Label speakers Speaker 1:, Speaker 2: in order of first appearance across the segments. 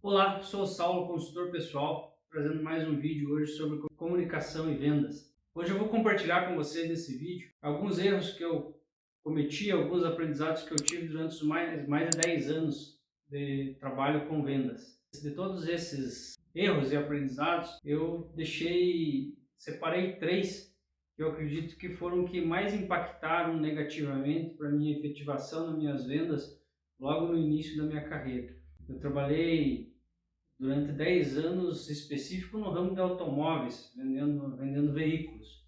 Speaker 1: Olá, sou o Saulo, consultor pessoal, trazendo mais um vídeo hoje sobre comunicação e vendas. Hoje eu vou compartilhar com vocês nesse vídeo alguns erros que eu cometi, alguns aprendizados que eu tive durante os mais de 10 anos de trabalho com vendas. De todos esses erros e aprendizados, separei três que eu acredito que foram que mais impactaram negativamente para a minha efetivação nas minhas vendas logo no início da minha carreira. Eu trabalhei durante 10 anos específico no ramo de automóveis, vendendo veículos.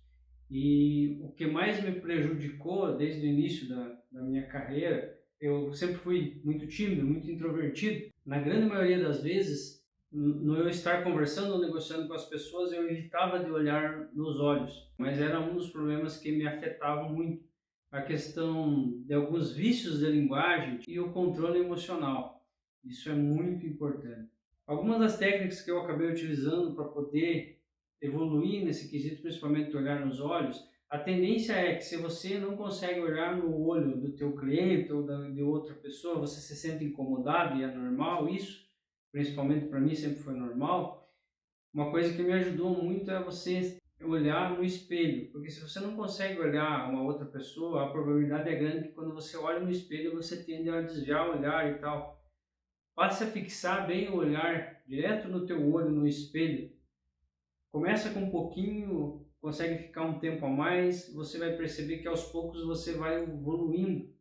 Speaker 1: E o que mais me prejudicou desde o início da minha carreira, eu sempre fui muito tímido, muito introvertido. Na grande maioria das vezes, no eu estar conversando ou negociando com as pessoas, eu evitava de olhar nos olhos, mas era um dos problemas que me afetavam muito. A questão de alguns vícios de linguagem e o controle emocional. Isso é muito importante. Algumas das técnicas que eu acabei utilizando para poder evoluir nesse quesito, principalmente olhar nos olhos, a tendência é que se você não consegue olhar no olho do teu cliente ou de outra pessoa, você se sente incomodado e é normal isso, principalmente para mim sempre foi normal. Uma coisa que me ajudou muito é você olhar no espelho, porque se você não consegue olhar uma outra pessoa, a probabilidade é grande que quando você olha no espelho você tende a desviar o olhar e tal. Passe a fixar bem o olhar direto no teu olho, no espelho. Começa com um pouquinho, consegue ficar um tempo a mais, você vai perceber que aos poucos você vai evoluindo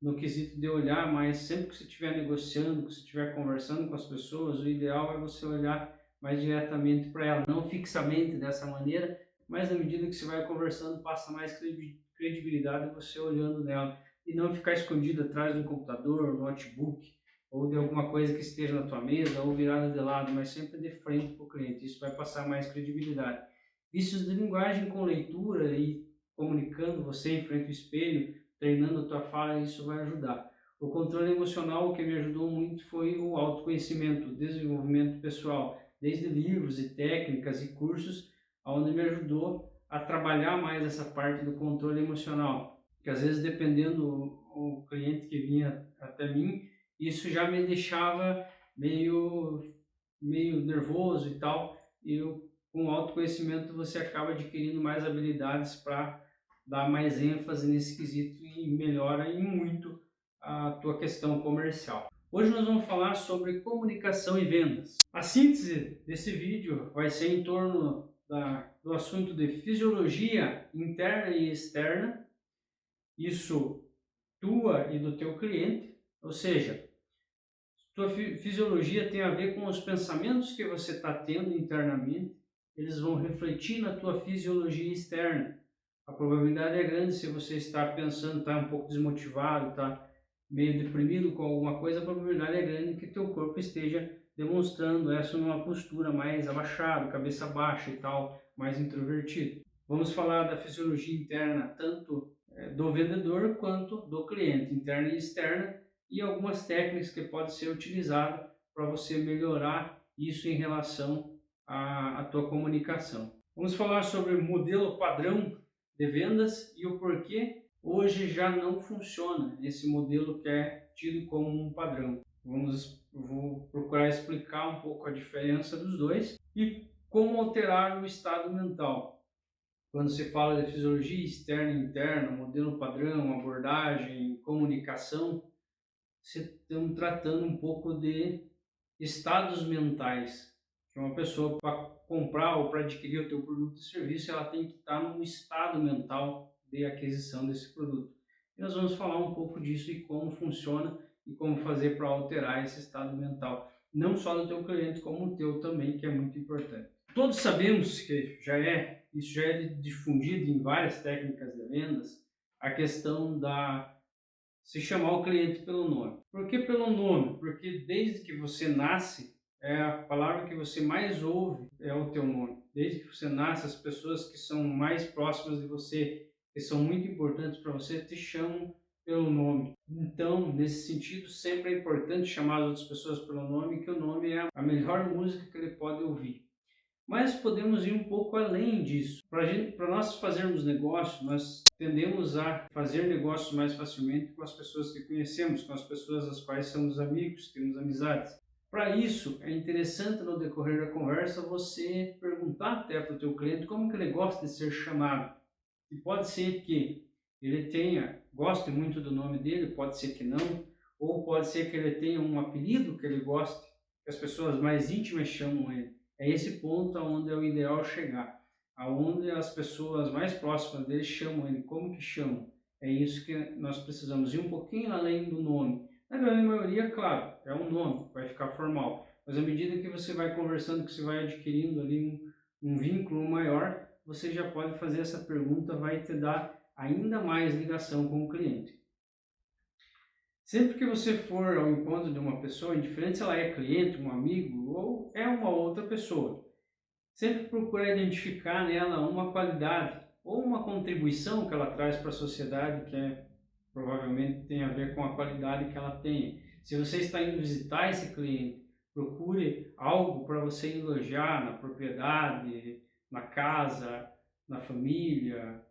Speaker 1: no quesito de olhar, mas sempre que você estiver negociando, que você estiver conversando com as pessoas, o ideal é você olhar mais diretamente para ela, não fixamente dessa maneira, mas na medida que você vai conversando, passa mais credibilidade você olhando nela e não ficar escondido atrás de um computador, notebook ou de alguma coisa que esteja na tua mesa ou virada de lado, mas sempre de frente para o cliente. Isso vai passar mais credibilidade. Vícios de linguagem com leitura e comunicando você em frente ao espelho, treinando a tua fala, isso vai ajudar. O controle emocional, o que me ajudou muito foi o autoconhecimento, o desenvolvimento pessoal, desde livros e técnicas e cursos, onde me ajudou a trabalhar mais essa parte do controle emocional, que às vezes dependendo o cliente que vinha até mim, isso já me deixava meio nervoso e tal, e com o autoconhecimento você acaba adquirindo mais habilidades para dar mais ênfase nesse quesito e melhora em muito a tua questão comercial. Hoje nós vamos falar sobre comunicação e vendas. A síntese desse vídeo vai ser em torno do assunto de fisiologia interna e externa, isso tua e do teu cliente, ou seja, tua fisiologia tem a ver com os pensamentos que você está tendo internamente, eles vão refletir na tua fisiologia externa. A probabilidade é grande se você está pensando, está um pouco desmotivado, está meio deprimido com alguma coisa, a probabilidade é grande que teu corpo esteja demonstrando essa numa postura mais abaixada, cabeça baixa e tal, mais introvertido. Vamos falar da fisiologia interna, tanto do vendedor quanto do cliente, interna e externa, e algumas técnicas que podem ser utilizadas para você melhorar isso em relação à tua comunicação. Vamos falar sobre o modelo padrão de vendas e o porquê hoje já não funciona esse modelo que é tido como um padrão. Vou procurar explicar um pouco a diferença dos dois e como alterar o estado mental. Quando se fala de fisiologia externa e interna, modelo padrão, abordagem, comunicação, estamos tratando um pouco de estados mentais, que uma pessoa para comprar ou para adquirir o teu produto ou serviço, ela tem que estar num estado mental de aquisição desse produto. E nós vamos falar um pouco disso e como funciona e como fazer para alterar esse estado mental, não só do teu cliente, como o teu também, que é muito importante. Todos sabemos que isso já é difundido em várias técnicas de vendas, a questão da se chamar o cliente pelo nome. Por que pelo nome? Porque desde que você nasce, é a palavra que você mais ouve é o teu nome. Desde que você nasce, as pessoas que são mais próximas de você, que são muito importantes para você, te chamam pelo nome. Então, nesse sentido, sempre é importante chamar as outras pessoas pelo nome, que o nome é a melhor música que ele pode ouvir. Mas podemos ir um pouco além disso. Para nós fazermos negócio, nós tendemos a fazer negócios mais facilmente com as pessoas que conhecemos, com as pessoas das quais somos amigos, temos amizades. Para isso, é interessante no decorrer da conversa você perguntar até para o teu cliente como que ele gosta de ser chamado. E pode ser que ele goste muito do nome dele, pode ser que não, ou pode ser que ele tenha um apelido que ele goste, que as pessoas mais íntimas chamam ele. É esse ponto aonde é o ideal chegar, aonde as pessoas mais próximas dele chamam ele, como que chamam. É isso que nós precisamos ir um pouquinho além do nome. Na grande maioria, claro, é um nome, vai ficar formal. Mas à medida que você vai conversando, que você vai adquirindo ali um vínculo maior, você já pode fazer essa pergunta, vai te dar ainda mais ligação com o cliente. Sempre que você for ao encontro de uma pessoa, indiferente se ela é cliente, um amigo ou é uma outra pessoa, sempre procura identificar nela uma qualidade ou uma contribuição que ela traz para a sociedade que provavelmente tem a ver com a qualidade que ela tem. Se você está indo visitar esse cliente, procure algo para você elogiar na propriedade, na casa, na família.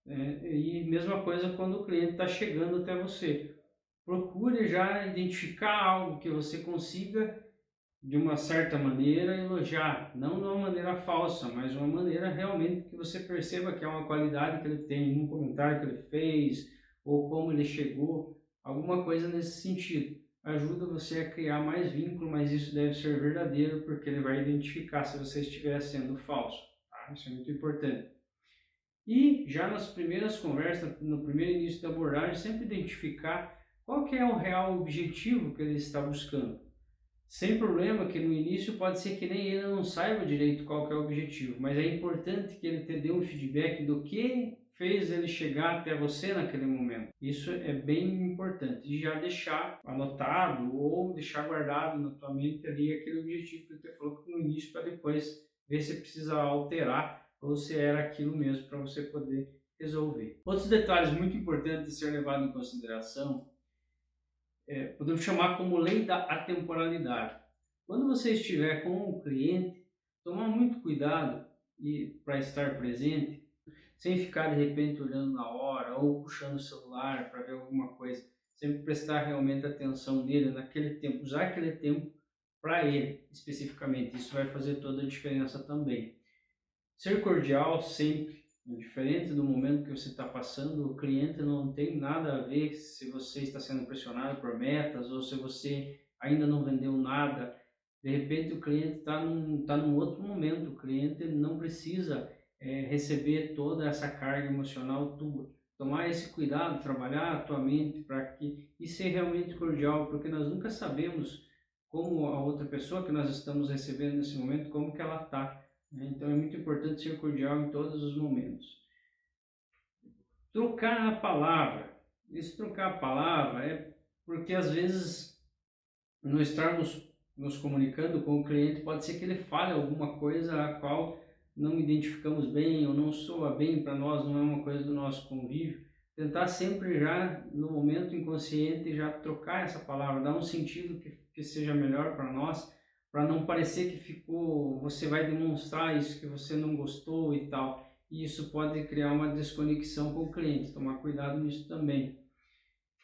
Speaker 1: E mesma coisa quando o cliente está chegando até você. Procure já identificar algo que você consiga, de uma certa maneira, elogiar. Não de uma maneira falsa, mas de uma maneira realmente que você perceba que é uma qualidade que ele tem, um comentário que ele fez, ou como ele chegou, alguma coisa nesse sentido. Ajuda você a criar mais vínculo, mas isso deve ser verdadeiro, porque ele vai identificar se você estiver sendo falso. Tá? Isso é muito importante. E já nas primeiras conversas, no primeiro início da abordagem, sempre identificar qual que é o real objetivo que ele está buscando. Sem problema que no início pode ser que nem ele não saiba direito qual que é o objetivo, mas é importante que ele te dê um feedback do que fez ele chegar até você naquele momento. Isso é bem importante. E já deixar anotado ou deixar guardado na tua mente ali aquele objetivo que ele falou no início, para depois ver se precisa alterar ou se era aquilo mesmo para você poder resolver. Outros detalhes muito importantes de ser levado em consideração podemos chamar como lei da atemporalidade. Quando você estiver com o cliente, tomar muito cuidado para estar presente, sem ficar de repente olhando na hora ou puxando o celular para ver alguma coisa. Sempre prestar realmente atenção nele naquele tempo, usar aquele tempo para ele especificamente. Isso vai fazer toda a diferença também. Ser cordial sempre, diferente do momento que você está passando, o cliente não tem nada a ver se você está sendo pressionado por metas ou se você ainda não vendeu nada. De repente o cliente está num outro momento, o cliente não precisa receber toda essa carga emocional tua. Tomar esse cuidado, trabalhar a tua mente e ser realmente cordial, porque nós nunca sabemos como a outra pessoa que nós estamos recebendo nesse momento, como que ela está. Então é muito importante ser cordial em todos os momentos. Trocar a palavra. Esse trocar a palavra é porque às vezes não estarmos nos comunicando com o cliente, pode ser que ele fale alguma coisa a qual não identificamos bem ou não soa bem para nós, não é uma coisa do nosso convívio. Tentar sempre já no momento inconsciente já trocar essa palavra, dar um sentido que seja melhor para nós, para não parecer que você vai demonstrar isso que você não gostou e tal. E isso pode criar uma desconexão com o cliente, tomar cuidado nisso também.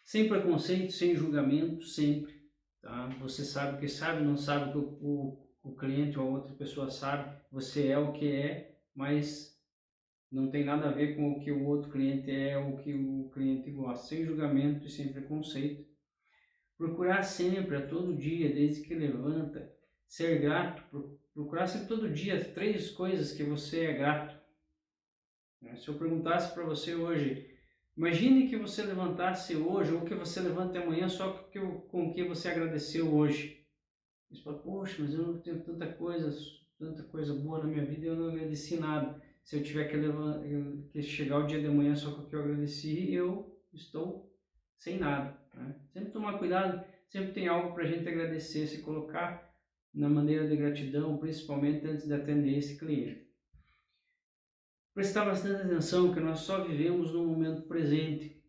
Speaker 1: Sem preconceito, sem julgamento, sempre. Tá? Você sabe o que sabe, não sabe o que o cliente ou a outra pessoa sabe. Você é o que é, mas não tem nada a ver com o que o outro cliente é ou o que o cliente gosta. Sem julgamento e sem preconceito. Procurar sempre, a todo dia, desde que levanta, ser grato. Procurar sempre todo dia 3 coisas que você é grato. Se eu perguntasse para você hoje, imagine que você levantasse hoje ou que você levante amanhã só com o que você agradeceu hoje. Você fala, poxa, mas eu não tenho tanta coisa boa na minha vida e eu não agradeci nada. Se eu tiver que chegar o dia de amanhã só com o que eu agradeci, eu estou sem nada. Né? Sempre tomar cuidado, sempre tem algo para a gente agradecer, se colocar na maneira de gratidão, principalmente antes de atender esse cliente. Prestar bastante atenção que nós só vivemos no momento presente.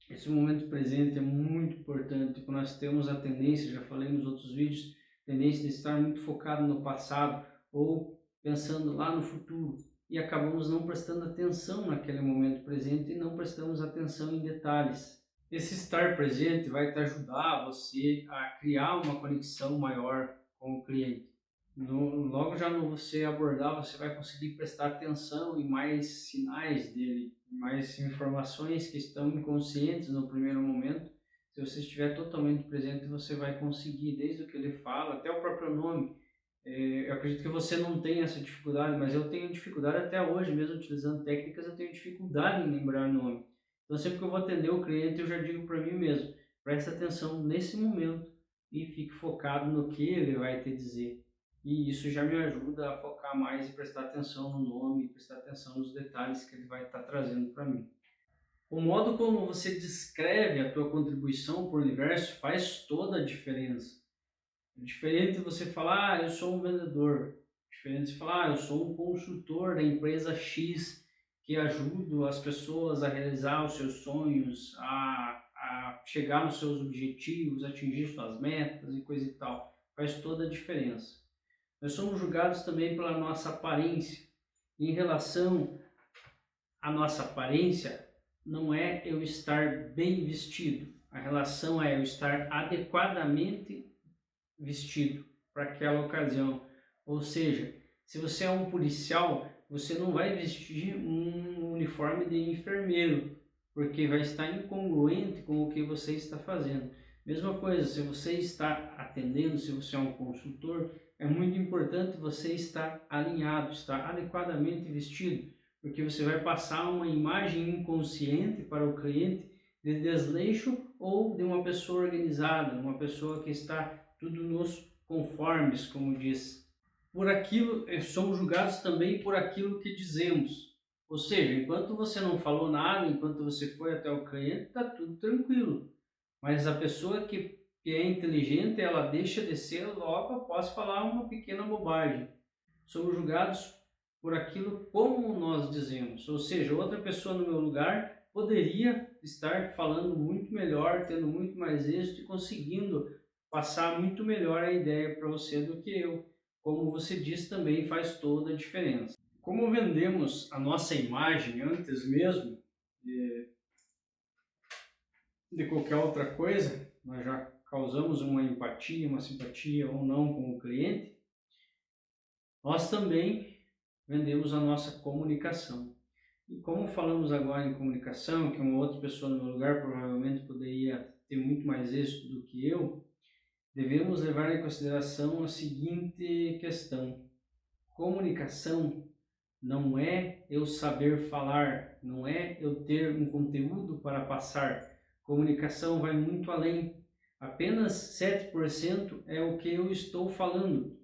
Speaker 1: Esse momento presente é muito importante, porque nós temos a tendência, já falei nos outros vídeos, tendência de estar muito focado no passado ou pensando lá no futuro e acabamos não prestando atenção naquele momento presente e não prestamos atenção em detalhes. Esse estar presente vai te ajudar você a criar uma conexão maior com o cliente. Logo já no você abordar, você vai conseguir prestar atenção em mais sinais dele, mais informações que estão inconscientes no primeiro momento. Se você estiver totalmente presente, você vai conseguir, desde o que ele fala, até o próprio nome. Eu acredito que você não tenha essa dificuldade, mas eu tenho dificuldade até hoje, mesmo utilizando técnicas, eu tenho dificuldade em lembrar nome. Então, sempre que eu vou atender o cliente, eu já digo para mim mesmo: preste atenção nesse momento e fique focado no que ele vai te dizer. E isso já me ajuda a focar mais e prestar atenção no nome, prestar atenção nos detalhes que ele vai estar trazendo para mim. O modo como você descreve a tua contribuição para o universo faz toda a diferença. É diferente você falar, eu sou um vendedor. Diferente você falar, eu sou um consultor da empresa X que ajudo as pessoas a realizar os seus sonhos, a chegar nos seus objetivos, atingir suas metas e coisa e tal. Faz toda a diferença. Nós somos julgados também pela nossa aparência. Em relação à nossa aparência, não é eu estar bem vestido. A relação é eu estar adequadamente vestido para aquela ocasião. Ou seja, se você é um policial, você não vai vestir um uniforme de enfermeiro, porque vai estar incongruente com o que você está fazendo. Mesma coisa, se você está atendendo, se você é um consultor, é muito importante você estar alinhado, estar adequadamente vestido, porque você vai passar uma imagem inconsciente para o cliente de desleixo ou de uma pessoa organizada, uma pessoa que está tudo nos conformes, como diz. Por aquilo, somos julgados também por aquilo que dizemos. Ou seja, enquanto você não falou nada, enquanto você foi até o cliente, está tudo tranquilo. Mas a pessoa que é inteligente, ela deixa de ser logo após falar uma pequena bobagem. Somos julgados por aquilo como nós dizemos. Ou seja, outra pessoa no meu lugar poderia estar falando muito melhor, tendo muito mais êxito e conseguindo passar muito melhor a ideia para você do que eu. Como você diz, também faz toda a diferença. Como vendemos a nossa imagem antes mesmo de qualquer outra coisa, nós já causamos uma empatia, uma simpatia ou não com o cliente, nós também vendemos a nossa comunicação. E como falamos agora em comunicação, que uma outra pessoa no meu lugar provavelmente poderia ter muito mais êxito do que eu, devemos levar em consideração a seguinte questão: comunicação não é eu saber falar, não é eu ter um conteúdo para passar. Comunicação vai muito além. Apenas 7% é o que eu estou falando.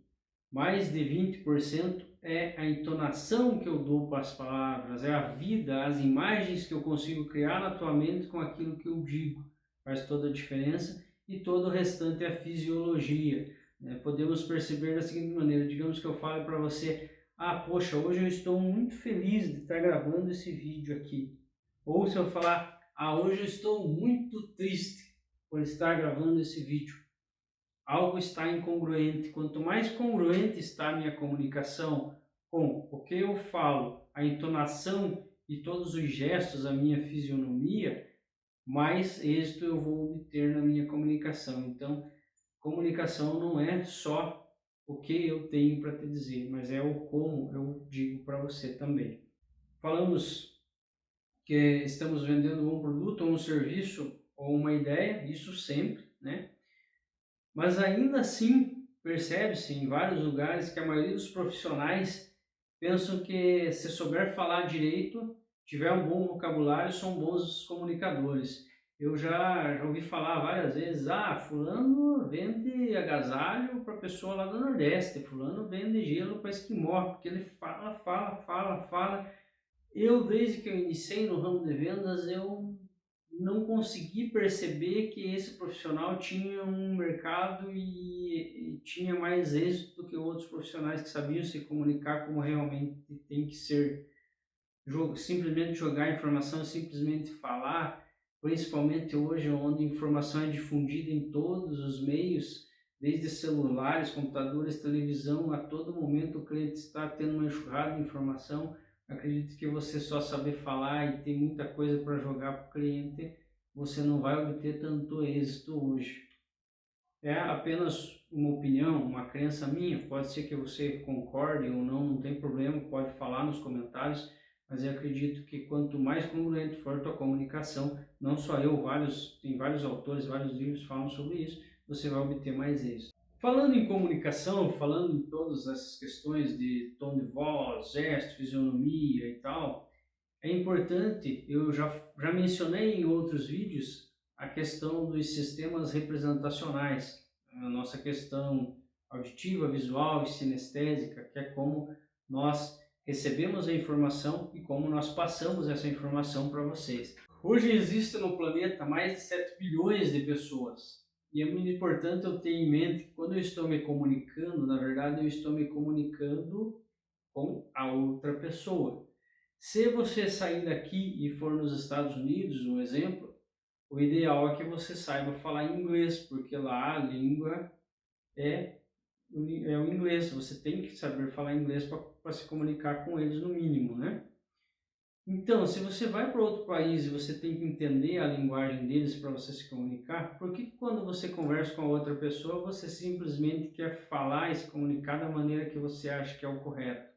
Speaker 1: Mais de 20% é a entonação que eu dou para as palavras, é a vida, as imagens que eu consigo criar na tua mente com aquilo que eu digo. Faz toda a diferença e todo o restante é a fisiologia. Podemos perceber da seguinte maneira: digamos que eu fale para você, poxa, hoje eu estou muito feliz de estar gravando esse vídeo aqui. Ou se eu falar, hoje eu estou muito triste por estar gravando esse vídeo. Algo está incongruente. Quanto mais congruente está a minha comunicação com o que eu falo, a entonação e todos os gestos, a minha fisionomia, mais êxito eu vou obter na minha comunicação. Então, comunicação não é só o que eu tenho para te dizer, mas é o como eu digo para você também. Falamos que estamos vendendo um produto, ou um serviço ou uma ideia, isso sempre, né? Mas ainda assim, percebe-se em vários lugares que a maioria dos profissionais pensam que se souber falar direito, tiver um bom vocabulário, são bons comunicadores. Eu já ouvi falar várias vezes, fulano vende agasalho para pessoa lá do Nordeste, fulano vende gelo para esquimó, porque ele fala, fala, fala, fala. Eu, desde que eu iniciei no ramo de vendas, eu não consegui perceber que esse profissional tinha um mercado e tinha mais êxito do que outros profissionais que sabiam se comunicar como realmente tem que ser. Simplesmente jogar informação, simplesmente falar, principalmente hoje onde a informação é difundida em todos os meios, desde celulares, computadores, televisão, a todo momento o cliente está tendo uma enxurrada de informação. Acredito que você só saber falar e ter muita coisa para jogar para o cliente você não vai obter tanto êxito hoje. É apenas uma opinião, uma crença minha, pode ser que você concorde ou não, não tem problema, pode falar nos comentários, mas eu acredito que quanto mais congruente for a tua comunicação, não só eu, tem vários autores, vários livros falam sobre isso, você vai obter mais êxito. Falando em comunicação, falando em todas essas questões de tom de voz, gesto, fisionomia e tal, é importante, eu já mencionei em outros vídeos, a questão dos sistemas representacionais, a nossa questão auditiva, visual e sinestésica, que é como nós recebemos a informação e como nós passamos essa informação para vocês. Hoje existe no planeta mais de 7 bilhões de pessoas. E é muito importante eu ter em mente que quando eu estou me comunicando, na verdade eu estou me comunicando com a outra pessoa. Se você sair daqui e for nos Estados Unidos, um exemplo, o ideal é que você saiba falar inglês, porque lá a língua é, é o inglês. Você tem que saber falar inglês para se comunicar com eles no mínimo, né? Então, se você vai para outro país e você tem que entender a linguagem deles para você se comunicar, por que quando você conversa com a outra pessoa, você simplesmente quer falar e se comunicar da maneira que você acha que é o correto?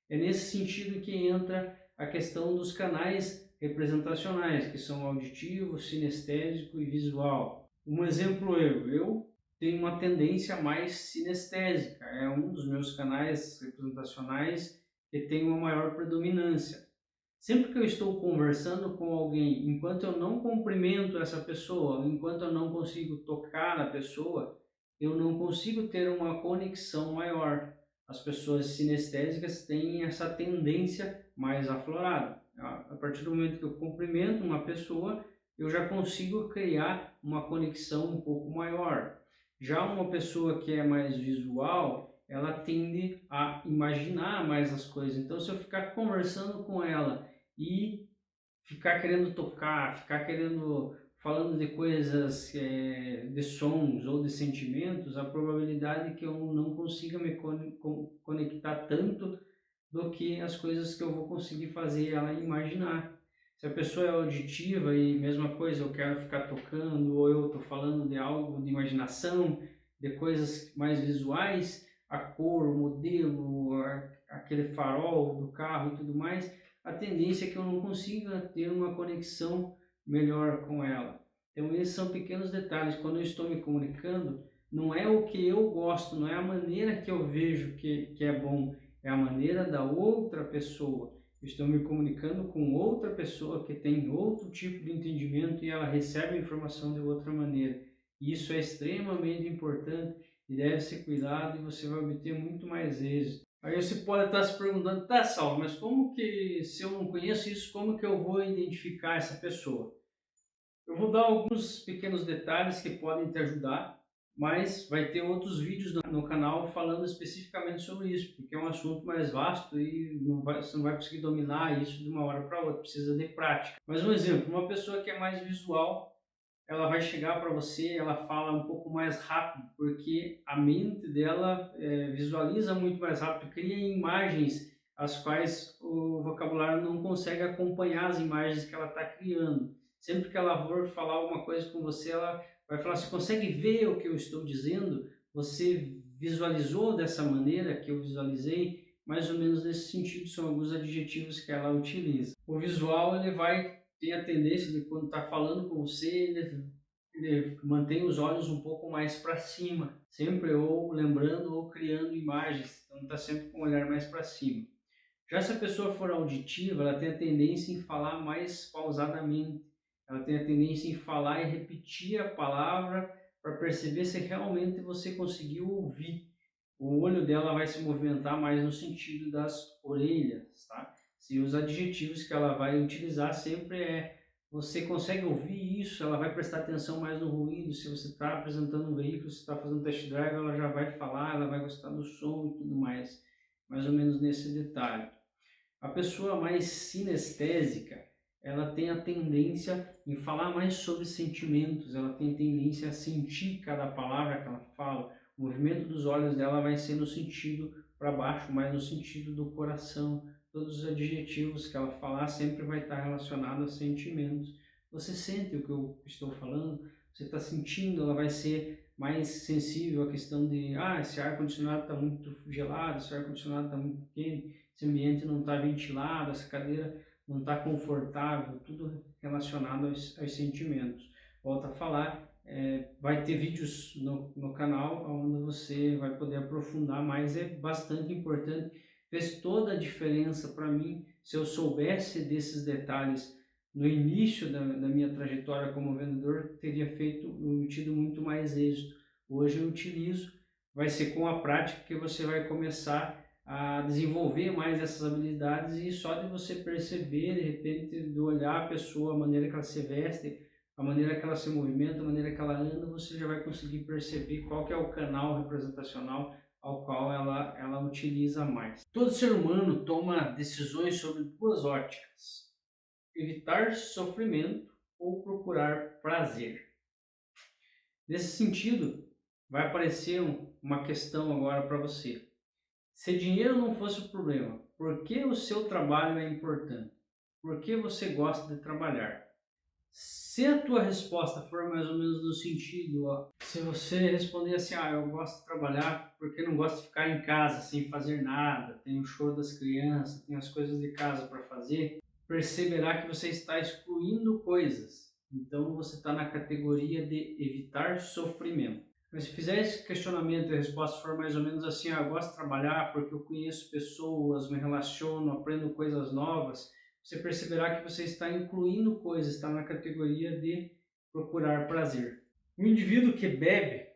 Speaker 1: É nesse sentido que entra a questão dos canais representacionais, que são auditivo, sinestésico e visual. Um exemplo eu tenho uma tendência mais sinestésica, é um dos meus canais representacionais que tem uma maior predominância. Sempre que eu estou conversando com alguém, enquanto eu não cumprimento essa pessoa, enquanto eu não consigo tocar na pessoa, eu não consigo ter uma conexão maior. As pessoas sinestésicas têm essa tendência mais aflorada. A partir do momento que eu cumprimento uma pessoa, eu já consigo criar uma conexão um pouco maior. Já uma pessoa que é mais visual, ela tende a imaginar mais as coisas. Então, se eu ficar conversando com ela e ficar querendo tocar, ficar querendo falando de coisas, de sons ou de sentimentos, a probabilidade que eu não consiga me conectar tanto do que as coisas que eu vou conseguir fazer ela imaginar. Se a pessoa é auditiva e mesma coisa, eu quero ficar tocando ou eu estou falando de algo de imaginação, de coisas mais visuais, a cor, o modelo, aquele farol do carro e tudo mais, a tendência é que eu não consiga ter uma conexão melhor com ela. Então esses são pequenos detalhes. Quando eu estou me comunicando, não é o que eu gosto, não é a maneira que eu vejo que é bom, é a maneira da outra pessoa. Eu estou me comunicando com outra pessoa que tem outro tipo de entendimento e ela recebe a informação de outra maneira. Isso é extremamente importante e deve ser cuidado e você vai obter muito mais êxito. Aí você pode estar se perguntando, tá, Salvo, mas como que, se eu não conheço isso, como que eu vou identificar essa pessoa? Eu vou dar alguns pequenos detalhes que podem te ajudar, mas vai ter outros vídeos no canal falando especificamente sobre isso, porque é um assunto mais vasto e você não vai conseguir dominar isso de uma hora para outra, precisa de prática. Mas um exemplo, uma pessoa que é mais visual, ela vai chegar para você, ela fala um pouco mais rápido, porque a mente dela visualiza muito mais rápido, cria imagens as quais o vocabulário não consegue acompanhar as imagens que ela está criando. Sempre que ela for falar alguma coisa com você, ela vai falar, você consegue ver o que eu estou dizendo? Você visualizou dessa maneira que eu visualizei? Mais ou menos nesse sentido, são alguns adjetivos que ela utiliza. O visual, ele vai ter a tendência de quando está falando com você, ele mantém os olhos um pouco mais para cima, sempre ou lembrando ou criando imagens, então está sempre com o olhar mais para cima. Já se a pessoa for auditiva, ela tem a tendência em falar mais pausadamente, ela tem a tendência em falar e repetir a palavra para perceber se realmente você conseguiu ouvir. O olho dela vai se movimentar mais no sentido das orelhas, tá? Se os adjetivos que ela vai utilizar sempre você consegue ouvir isso, ela vai prestar atenção mais no ruído, se você está apresentando um veículo, se está fazendo test drive, ela já vai falar, ela vai gostar do som e tudo mais, mais ou menos nesse detalhe. A pessoa mais sinestésica, ela tem a tendência em falar mais sobre sentimentos, ela tem a tendência a sentir cada palavra que ela fala. O movimento dos olhos dela vai ser no sentido para baixo, mais no sentido do coração. Todos os adjetivos que ela falar sempre vai estar relacionado a sentimentos. Você sente o que eu estou falando? Você está sentindo? Ela vai ser mais sensível à questão de, esse ar-condicionado está muito gelado, esse ar-condicionado está muito quente, esse ambiente não está ventilado, essa cadeira não está confortável, tudo relacionado aos sentimentos. Volto a falar, vai ter vídeos no canal onde você vai poder aprofundar mais, é bastante importante, fez toda a diferença para mim. Se eu soubesse desses detalhes no início da minha trajetória como vendedor, teria tido muito mais êxito. Hoje eu utilizo, vai ser com a prática que você vai começar a desenvolver mais essas habilidades, e só de você perceber, de repente, de olhar a pessoa, a maneira que ela se veste, a maneira que ela se movimenta, a maneira que ela anda, você já vai conseguir perceber qual que é o canal representacional ao qual ela utiliza mais. Todo ser humano toma decisões sobre duas óticas: evitar sofrimento ou procurar prazer. Nesse sentido, vai aparecer uma questão agora para você. Se dinheiro não fosse o problema, por que o seu trabalho é importante? Por que você gosta de trabalhar? Se a tua resposta for mais ou menos no sentido, se você responder assim, eu gosto de trabalhar porque não gosto de ficar em casa sem fazer nada, tem o show das crianças, tem as coisas de casa para fazer, perceberá que você está excluindo coisas. Então você está na categoria de evitar sofrimento. Mas se fizer esse questionamento e a resposta for mais ou menos assim, eu gosto de trabalhar porque eu conheço pessoas, me relaciono, aprendo coisas novas, você perceberá que você está incluindo coisas, está na categoria de procurar prazer. O indivíduo que bebe,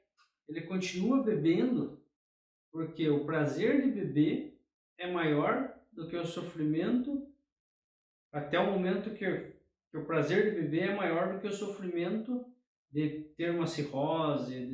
Speaker 1: ele continua bebendo porque o prazer de beber é maior do que o sofrimento, até o momento que o prazer de beber é maior do que o sofrimento de ter uma cirrose,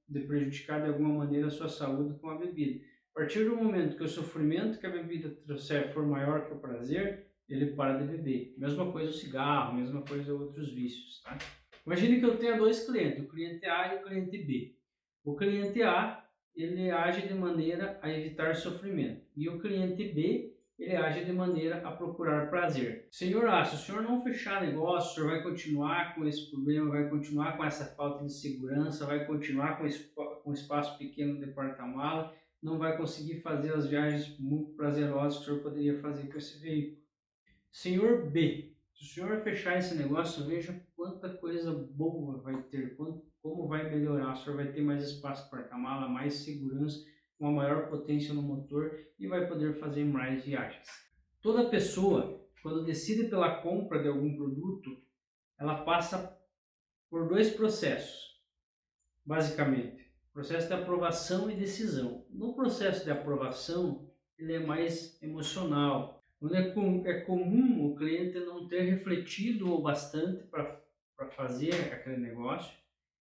Speaker 1: de prejudicar de alguma maneira a sua saúde com a bebida. A partir do momento que o sofrimento que a bebida trouxer for maior que o prazer, ele para de beber. Mesma coisa o cigarro, mesma coisa outros vícios, tá? Imagine que eu tenha dois clientes, o cliente A e o cliente B. O cliente A, ele age de maneira a evitar sofrimento, e o cliente B, ele age de maneira a procurar prazer. Senhor A, se o senhor não fechar negócio, o senhor vai continuar com esse problema, vai continuar com essa falta de segurança, vai continuar com espaço pequeno de porta-mala, não vai conseguir fazer as viagens muito prazerosas que o senhor poderia fazer com esse veículo. Senhor B, se o senhor fechar esse negócio, veja quanta coisa boa vai ter, como vai melhorar. O senhor vai ter mais espaço para porta-mala, mais segurança, uma maior potência no motor e vai poder fazer mais viagens. Toda pessoa, quando decide pela compra de algum produto, ela passa por dois processos, basicamente. Processo de aprovação e decisão. No processo de aprovação, ele é mais emocional, onde é comum o cliente não ter refletido o bastante para fazer aquele negócio,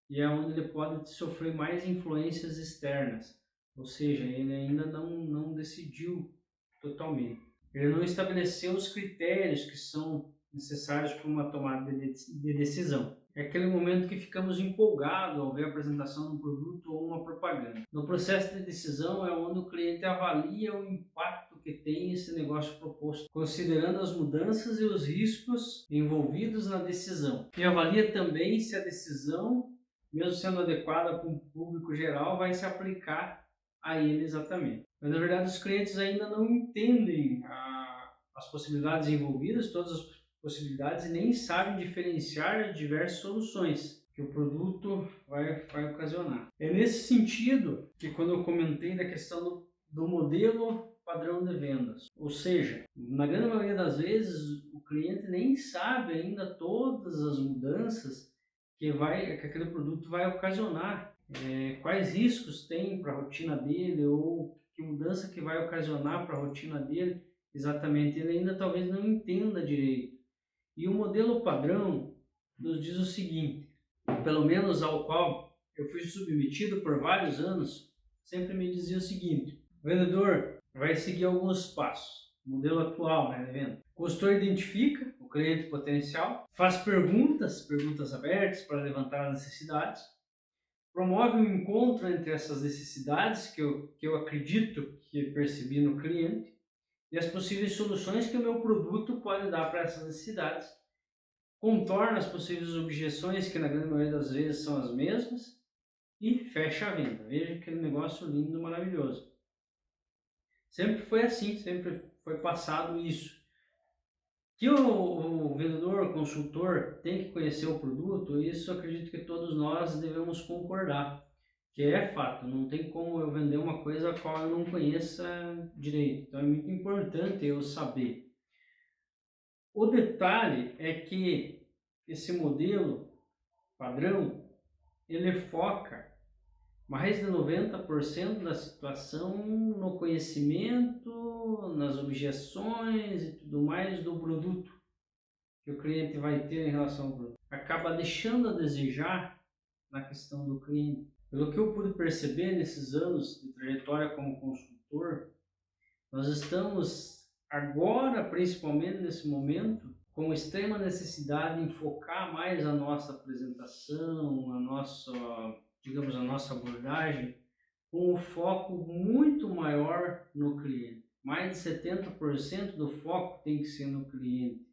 Speaker 1: e é onde ele pode sofrer mais influências externas, ou seja, ele ainda não decidiu totalmente. Ele não estabeleceu os critérios que são necessários para uma tomada de decisão. É aquele momento que ficamos empolgados ao ver a apresentação de um produto ou uma propaganda. No processo de decisão é onde o cliente avalia o impacto que tem esse negócio proposto, considerando as mudanças e os riscos envolvidos na decisão. E avalia também se a decisão, mesmo sendo adequada para um público geral, vai se aplicar a ele exatamente. Mas na verdade os clientes ainda não entendem as possibilidades envolvidas, todas as possibilidades, e nem sabem diferenciar as diversas soluções que o produto vai ocasionar. É nesse sentido que quando eu comentei da questão do modelo padrão de vendas, ou seja, na grande maioria das vezes o cliente nem sabe ainda todas as mudanças que aquele produto vai ocasionar, quais riscos tem para a rotina dele, ou que mudança que vai ocasionar para a rotina dele, exatamente, ele ainda talvez não entenda direito. E o modelo padrão nos diz o seguinte, pelo menos ao qual eu fui submetido por vários anos, sempre me dizia o seguinte: o vendedor vai seguir alguns passos. O modelo atual, né, venda. O consultor identifica o cliente potencial, faz perguntas abertas para levantar as necessidades, promove um encontro entre essas necessidades que eu acredito que percebi no cliente e as possíveis soluções que o meu produto pode dar para essas necessidades, contorna as possíveis objeções, que na grande maioria das vezes são as mesmas, e fecha a venda. Veja aquele negócio lindo, maravilhoso. Sempre foi assim, sempre foi passado isso. Que o vendedor, o consultor tem que conhecer o produto, isso eu acredito que todos nós devemos concordar, que é fato, não tem como eu vender uma coisa a qual eu não conheça direito, então é muito importante eu saber. O detalhe é que esse modelo padrão, ele foca mais de 90% da situação no conhecimento, nas objeções e tudo mais do produto que o cliente vai ter em relação ao produto. Acaba deixando a desejar na questão do cliente. Pelo que eu pude perceber nesses anos de trajetória como consultor, nós estamos agora, principalmente nesse momento, com extrema necessidade em focar mais a nossa apresentação, digamos, a nossa abordagem, com um foco muito maior no cliente. Mais de 70% do foco tem que ser no cliente.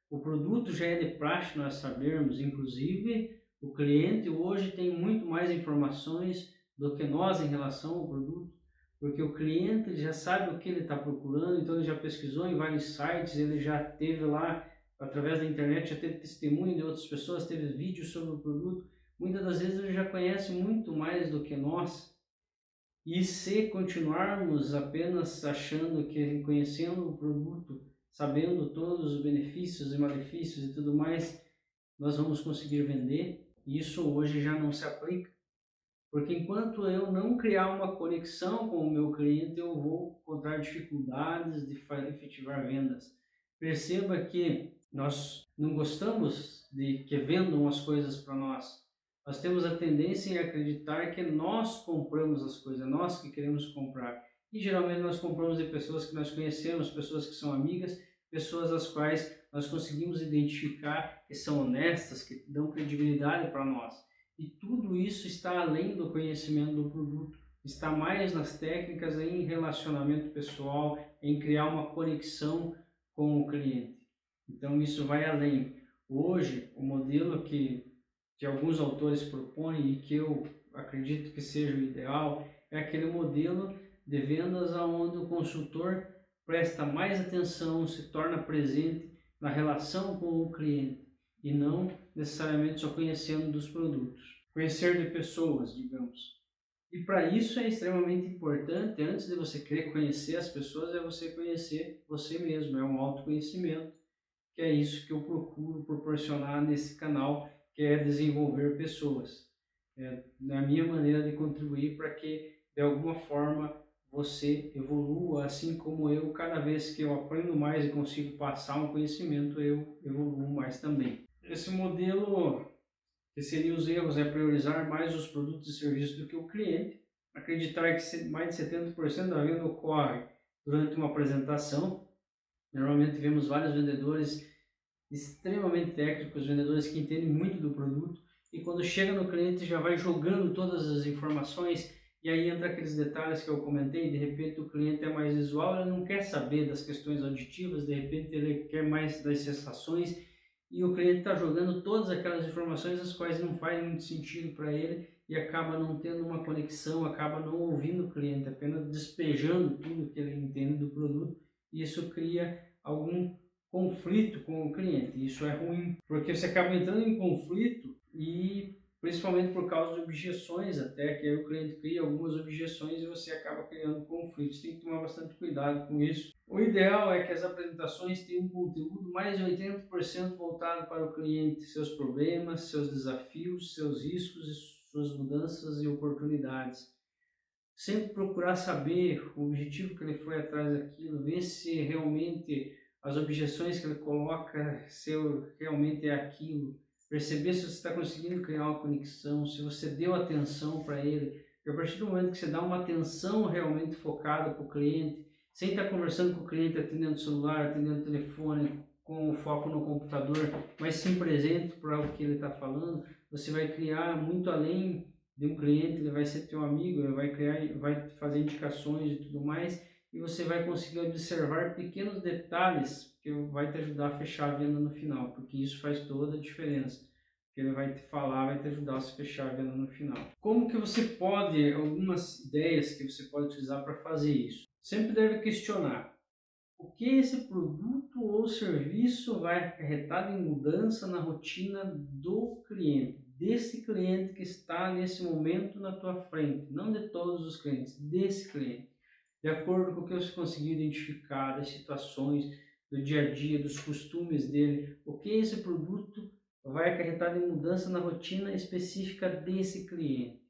Speaker 1: O produto já é de praxe nós sabermos, inclusive o cliente hoje tem muito mais informações do que nós em relação ao produto, porque o cliente já sabe o que ele está procurando, então ele já pesquisou em vários sites, ele já teve lá, através da internet, já teve testemunho de outras pessoas, teve vídeos sobre o produto, muitas das vezes ele já conhece muito mais do que nós. E se continuarmos apenas achando que conhecendo o produto, sabendo todos os benefícios e malefícios e tudo mais, nós vamos conseguir vender, isso hoje já não se aplica. Porque enquanto eu não criar uma conexão com o meu cliente, eu vou encontrar dificuldades de efetivar vendas. Perceba que nós não gostamos de que vendam as coisas para nós. Nós temos a tendência em acreditar que nós compramos as coisas, nós que queremos comprar. E geralmente nós compramos de pessoas que nós conhecemos, pessoas que são amigas, pessoas as quais nós conseguimos identificar que são honestas, que dão credibilidade para nós. E tudo isso está além do conhecimento do produto, está mais nas técnicas em relacionamento pessoal, em criar uma conexão com o cliente. Então isso vai além. Hoje, o modelo que alguns autores propõem e que eu acredito que seja o ideal é aquele modelo de vendas onde o consultor presta mais atenção, se torna presente na relação com o cliente e não necessariamente só conhecendo dos produtos. Conhecer de pessoas, digamos. E para isso é extremamente importante, antes de você querer conhecer as pessoas, é você conhecer você mesmo, é um autoconhecimento, que é isso que eu procuro proporcionar nesse canal, que é desenvolver pessoas. É a minha maneira de contribuir para que, de alguma forma, você evolua, assim como eu, cada vez que eu aprendo mais e consigo passar um conhecimento, eu evoluo mais também. Esse modelo, que seria os erros, é priorizar mais os produtos e serviços do que o cliente, acreditar que mais de 70% da venda ocorre durante uma apresentação. Normalmente vemos vários vendedores extremamente técnicos, vendedores que entendem muito do produto, e quando chega no cliente já vai jogando todas as informações, e aí entra aqueles detalhes que eu comentei, de repente o cliente é mais visual, ele não quer saber das questões auditivas, de repente ele quer mais das sensações, e o cliente está jogando todas aquelas informações as quais não fazem muito sentido para ele, e acaba não tendo uma conexão, acaba não ouvindo o cliente, apenas despejando tudo que ele entende do produto, e isso cria algum conflito com o cliente. Isso é ruim, porque você acaba entrando em conflito e principalmente por causa de objeções, até que aí o cliente cria algumas objeções e você acaba criando conflitos. Tem que tomar bastante cuidado com isso. O ideal é que as apresentações tenham um conteúdo mais de 80% voltado para o cliente, seus problemas, seus desafios, seus riscos e suas mudanças e oportunidades. Sempre procurar saber o objetivo que ele foi atrás daquilo, ver se realmente as objeções que ele coloca, se realmente é aquilo, perceber se você está conseguindo criar uma conexão, se você deu atenção para ele, porque a partir do momento que você dá uma atenção realmente focada para o cliente, sem estar conversando com o cliente, atendendo o celular, atendendo o telefone, com o foco no computador, mas sim presente para o que ele está falando, você vai criar muito além de um cliente, ele vai ser teu amigo, ele vai criar, vai fazer indicações e tudo mais, e você vai conseguir observar pequenos detalhes que vai te ajudar a fechar a venda no final, porque isso faz toda a diferença. Porque ele vai te falar, vai te ajudar a fechar a venda no final. Como que você pode, algumas ideias que você pode utilizar para fazer isso? Sempre deve questionar o que esse produto ou serviço vai acarretar de mudança na rotina do cliente, desse cliente que está nesse momento na tua frente, não de todos os clientes, desse cliente. De acordo com o que você conseguiu identificar das situações do dia a dia, dos costumes dele, o que esse produto vai acarretar de mudança na rotina específica desse cliente.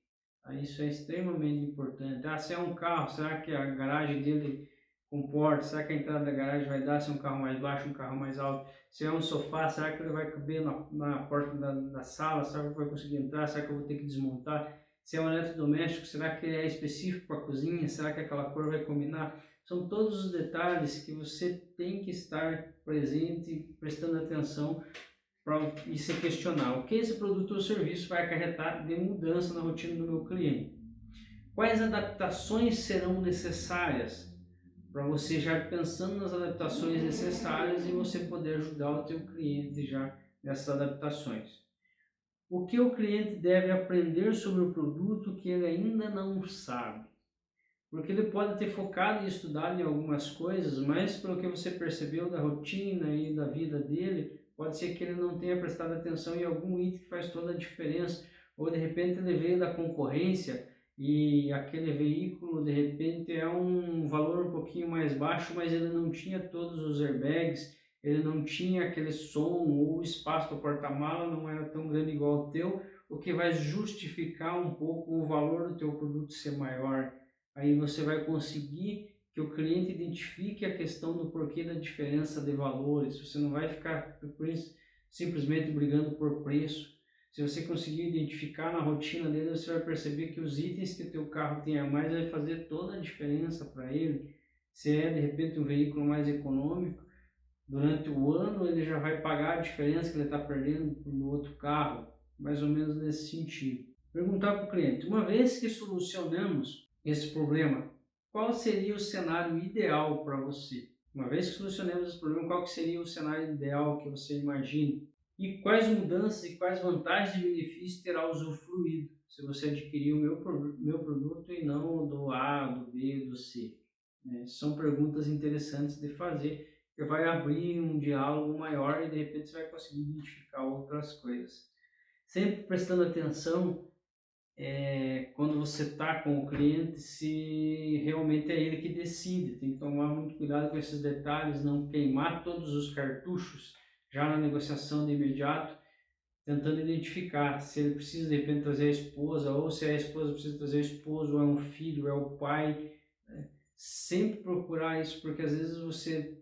Speaker 1: Isso é extremamente importante. Se é um carro, será que a garagem dele comporta? Será que a entrada da garagem vai dar se é um carro mais baixo, um carro mais alto? Se é um sofá, será que ele vai caber na porta da sala? Será que eu vou conseguir entrar? Será que eu vou ter que desmontar? Se é um eletrodoméstico, será que é específico para a cozinha? Será que aquela cor vai combinar? São todos os detalhes que você tem que estar presente, prestando atenção e se questionar o que esse produto ou serviço vai acarretar de mudança na rotina do meu cliente. Quais adaptações serão necessárias para você já pensando nas adaptações necessárias e você poder ajudar o teu cliente já nessas adaptações. O que o cliente deve aprender sobre o produto que ele ainda não sabe? Porque ele pode ter focado e estudado em algumas coisas, mas pelo que você percebeu da rotina e da vida dele, pode ser que ele não tenha prestado atenção em algum item que faz toda a diferença, ou de repente ele veio da concorrência e aquele veículo de repente é um valor um pouquinho mais baixo, mas ele não tinha todos os airbags, ele não tinha aquele som, ou o espaço do porta-mala não era tão grande igual ao teu, o que vai justificar um pouco o valor do teu produto ser maior. Aí você vai conseguir que o cliente identifique a questão do porquê da diferença de valores. Você não vai ficar simplesmente brigando por preço. Se você conseguir identificar na rotina dele, você vai perceber que os itens que o teu carro tem a mais vai fazer toda a diferença para ele. Se é de repente um veículo mais econômico, durante o ano ele já vai pagar a diferença que ele está perdendo no outro carro, mais ou menos nesse sentido. Perguntar para o cliente, uma vez que solucionamos esse problema, qual seria o cenário ideal para você? Uma vez que solucionamos esse problema, qual que seria o cenário ideal que você imagina? E quais mudanças e quais vantagens e benefícios terá usufruído se você adquirir o meu produto e não o do A, do B, do C? São perguntas interessantes de fazer, que vai abrir um diálogo maior e de repente você vai conseguir identificar outras coisas. Sempre prestando atenção quando você está com o cliente, se realmente é ele que decide. Tem que tomar muito cuidado com esses detalhes, não queimar todos os cartuchos já na negociação de imediato, tentando identificar se ele precisa de repente trazer a esposa, ou se a esposa precisa trazer o esposo, ou é um filho, é o pai. Sempre procurar isso, porque às vezes você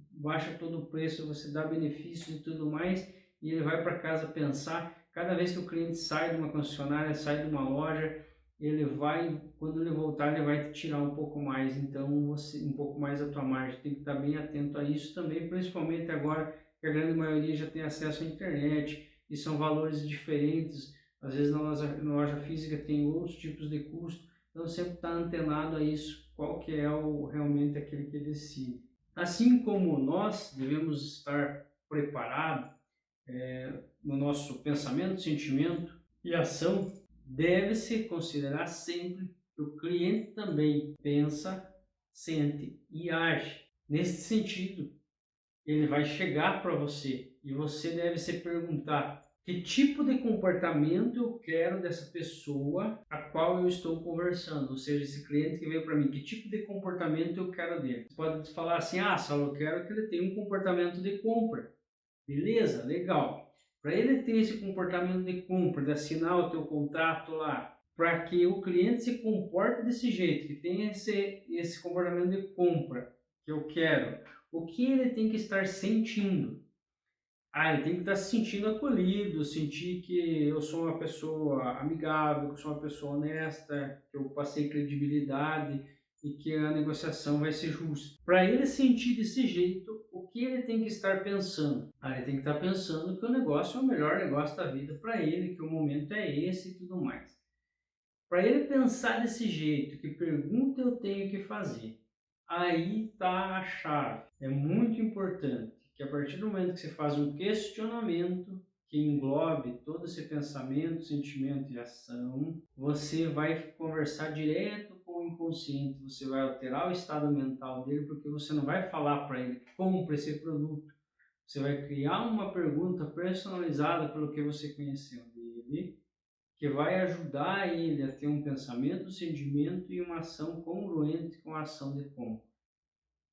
Speaker 1: baixa todo o preço, você dá benefícios e tudo mais, e ele vai para casa pensar. Cada vez que o cliente sai de uma concessionária, sai de uma loja, ele vai, quando ele voltar, ele vai te tirar um pouco mais, então você um pouco mais a tua margem. Tem que estar bem atento a isso também, principalmente agora que a grande maioria já tem acesso à internet e são valores diferentes. Às vezes na loja física tem outros tipos de custo, então sempre estar antenado a isso, qual que é realmente aquele que decide. Assim como nós devemos estar preparados no nosso pensamento, sentimento e ação, deve-se considerar sempre que o cliente também pensa, sente e age. Nesse sentido, ele vai chegar para você e você deve se perguntar: que tipo de comportamento eu quero dessa pessoa a qual eu estou conversando? Ou seja, esse cliente que veio para mim, que tipo de comportamento eu quero dele? Você pode falar assim: Saulo, eu quero que ele tenha um comportamento de compra. Beleza? Legal. Para ele ter esse comportamento de compra, de assinar o teu contrato lá, para que o cliente se comporte desse jeito, que tenha esse comportamento de compra que eu quero, o que ele tem que estar sentindo? Ele tem que estar se sentindo acolhido, sentir que eu sou uma pessoa amigável, que eu sou uma pessoa honesta, que eu passei credibilidade e que a negociação vai ser justa. Para ele sentir desse jeito, o que ele tem que estar pensando? Ele tem que estar pensando que o negócio é o melhor negócio da vida para ele, que o momento é esse e tudo mais. Para ele pensar desse jeito, que pergunta eu tenho que fazer? Aí está a chave. É muito importante que a partir do momento que você faz um questionamento que englobe todo esse pensamento, sentimento e ação, você vai conversar direto com o inconsciente, você vai alterar o estado mental dele, porque você não vai falar para ele, compre esse produto. Você vai criar uma pergunta personalizada pelo que você conheceu dele, que vai ajudar ele a ter um pensamento, um sentimento e uma ação congruente com a ação de compra.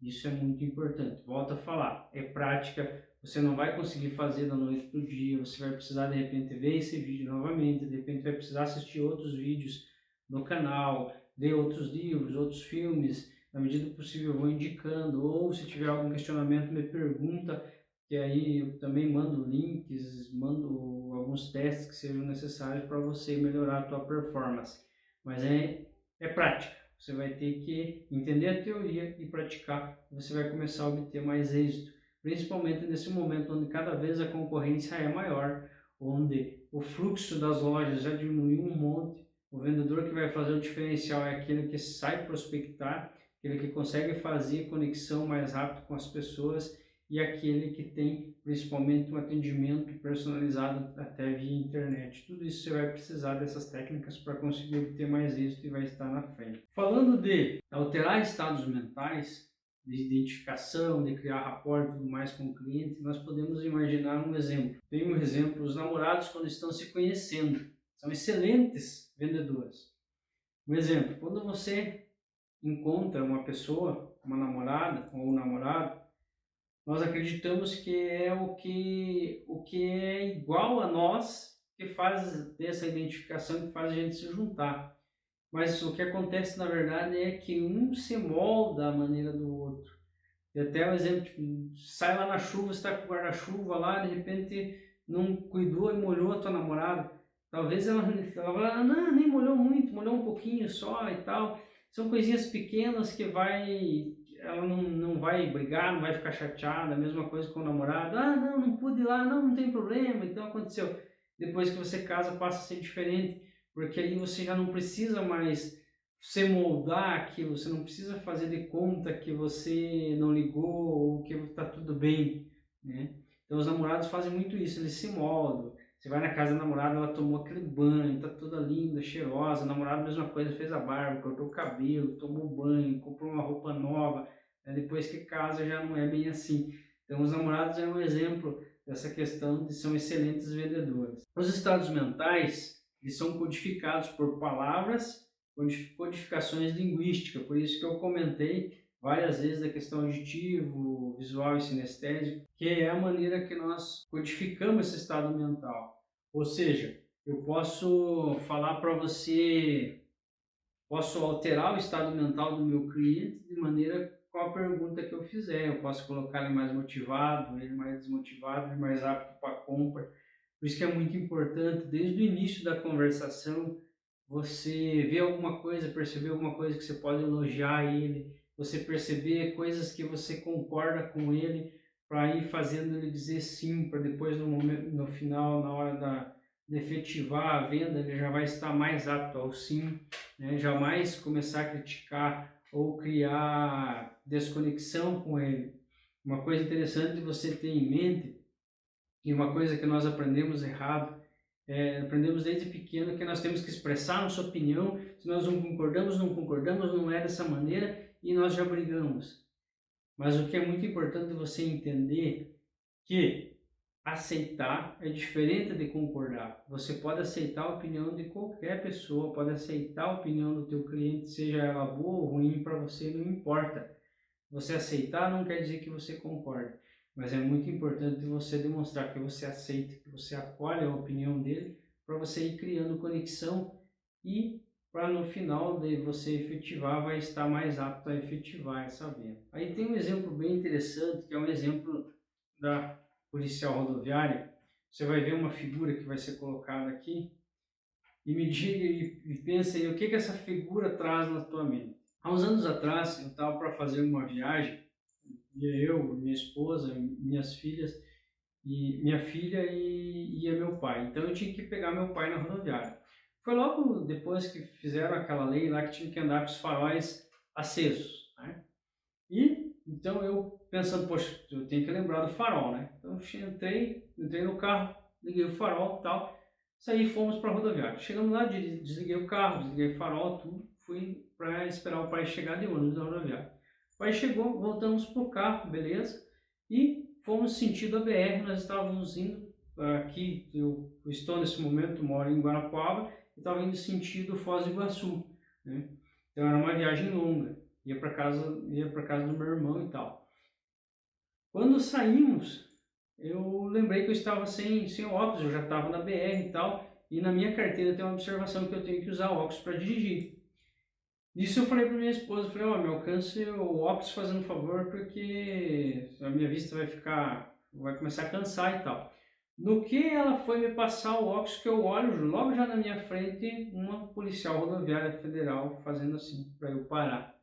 Speaker 1: Isso é muito importante. Volto a falar, é prática. Você não vai conseguir fazer da noite para o dia. Você vai precisar, de repente, ver esse vídeo novamente. De repente, vai precisar assistir outros vídeos no canal, ler outros livros, outros filmes. Na medida do possível, eu vou indicando. Ou, se tiver algum questionamento, me pergunta, que aí eu também mando links, mando alguns testes que sejam necessários para você melhorar a tua performance. Mas é prática. Você vai ter que entender a teoria e praticar. Você vai começar a obter mais êxito, principalmente nesse momento onde cada vez a concorrência é maior, onde o fluxo das lojas já diminuiu um monte. O vendedor que vai fazer o diferencial é aquele que sai prospectar, aquele que consegue fazer conexão mais rápido com as pessoas e aquele que tem principalmente um atendimento personalizado até via internet. Tudo isso você vai precisar dessas técnicas para conseguir obter mais êxito e vai estar na frente. Falando de alterar estados mentais, de identificação, de criar rapport e tudo mais com o cliente, nós podemos imaginar um exemplo. Tem um exemplo, os namorados quando estão se conhecendo, são excelentes vendedores. Um exemplo, quando você encontra uma pessoa, uma namorada ou um namorado, nós acreditamos que é o que é igual a nós que faz dessa identificação, que faz a gente se juntar. Mas o que acontece na verdade é que um se molda à maneira do outro. E até um exemplo, tipo, sai lá na chuva, você está com o guarda-chuva lá, de repente não cuidou e molhou a tua namorada. Talvez ela fala, não, nem molhou muito, molhou um pouquinho só e tal. São coisinhas pequenas que ela não vai brigar, não vai ficar chateada, a mesma coisa com o namorado. Ah, não pude ir lá, não tem problema, então aconteceu. Depois que você casa passa a ser diferente, porque aí você já não precisa mais você moldar aquilo, você não precisa fazer de conta que você não ligou ou que está tudo bem, né? Então os namorados fazem muito isso, eles se moldam. Você vai na casa da namorada, ela tomou aquele banho, tá toda linda, cheirosa. O namorado, mesma coisa, fez a barba, cortou o cabelo, tomou banho, comprou uma roupa nova. Né? Depois que casa já não é bem assim. Então os namorados é um exemplo dessa questão de são excelentes vendedores. Os estados mentais, eles são codificados por palavras, codificações linguísticas, por isso que eu comentei várias vezes da questão auditivo, visual e sinestésico, que é a maneira que nós codificamos esse estado mental. Ou seja, eu posso falar para você, posso alterar o estado mental do meu cliente de maneira com a pergunta que eu fizer. Eu posso colocar ele mais motivado, ele mais desmotivado, ele mais apto para a compra. Por isso que é muito importante, desde o início da conversação, você ver alguma coisa, perceber alguma coisa que você pode elogiar ele, você perceber coisas que você concorda com ele, para ir fazendo ele dizer sim, para depois no momento, no final, na hora de efetivar a venda, ele já vai estar mais apto ao sim, né? Jamais começar a criticar ou criar desconexão com ele. Uma coisa interessante de você ter em mente, e uma coisa que nós aprendemos errado, aprendemos desde pequeno que nós temos que expressar nossa opinião, se nós não concordamos, não é dessa maneira e nós já brigamos. Mas o que é muito importante você entender que aceitar é diferente de concordar. Você pode aceitar a opinião de qualquer pessoa, pode aceitar a opinião do teu cliente, seja ela boa ou ruim para você, não importa. Você aceitar não quer dizer que você concorda, mas é muito importante você demonstrar que você aceita, que você acolhe a opinião dele, para você ir criando conexão e para no final de você efetivar, vai estar mais apto a efetivar essa venda. Aí tem um exemplo bem interessante, que é um exemplo da policial rodoviária. Você vai ver uma figura que vai ser colocada aqui e me diga e pense aí o que essa figura traz na tua mente. Há uns anos atrás, eu estava para fazer uma viagem, eu, minha esposa, minhas filhas, e minha filha e meu pai. Então eu tinha que pegar meu pai na rodoviária. Foi logo depois que fizeram aquela lei lá que tinha que andar com os faróis acesos, né? Então eu pensando, poxa, eu tenho que lembrar do farol, né? Então entrei no carro, liguei o farol e tal, saí e fomos para a rodoviária. Chegamos lá, desliguei o carro, desliguei o farol, tudo, fui para esperar o pai chegar de ônibus na rodoviária. O pai chegou, voltamos pro carro, beleza? E fomos sentido a BR, nós estávamos indo aqui, eu estou nesse momento, moro em Guarapuava, e estava indo sentido Foz do Iguaçu, né? Então era uma viagem longa, ia para casa do meu irmão e tal. Quando saímos, eu lembrei que eu estava sem óculos, eu já estava na BR e tal, e na minha carteira tem uma observação que eu tenho que usar óculos para dirigir. Isso eu falei para minha esposa, falei, ó, me alcance o óculos fazendo favor, porque a minha vista vai começar a cansar e tal. No que ela foi me passar o óculos, que eu olho logo já na minha frente, uma policial rodoviária federal fazendo assim, para eu parar.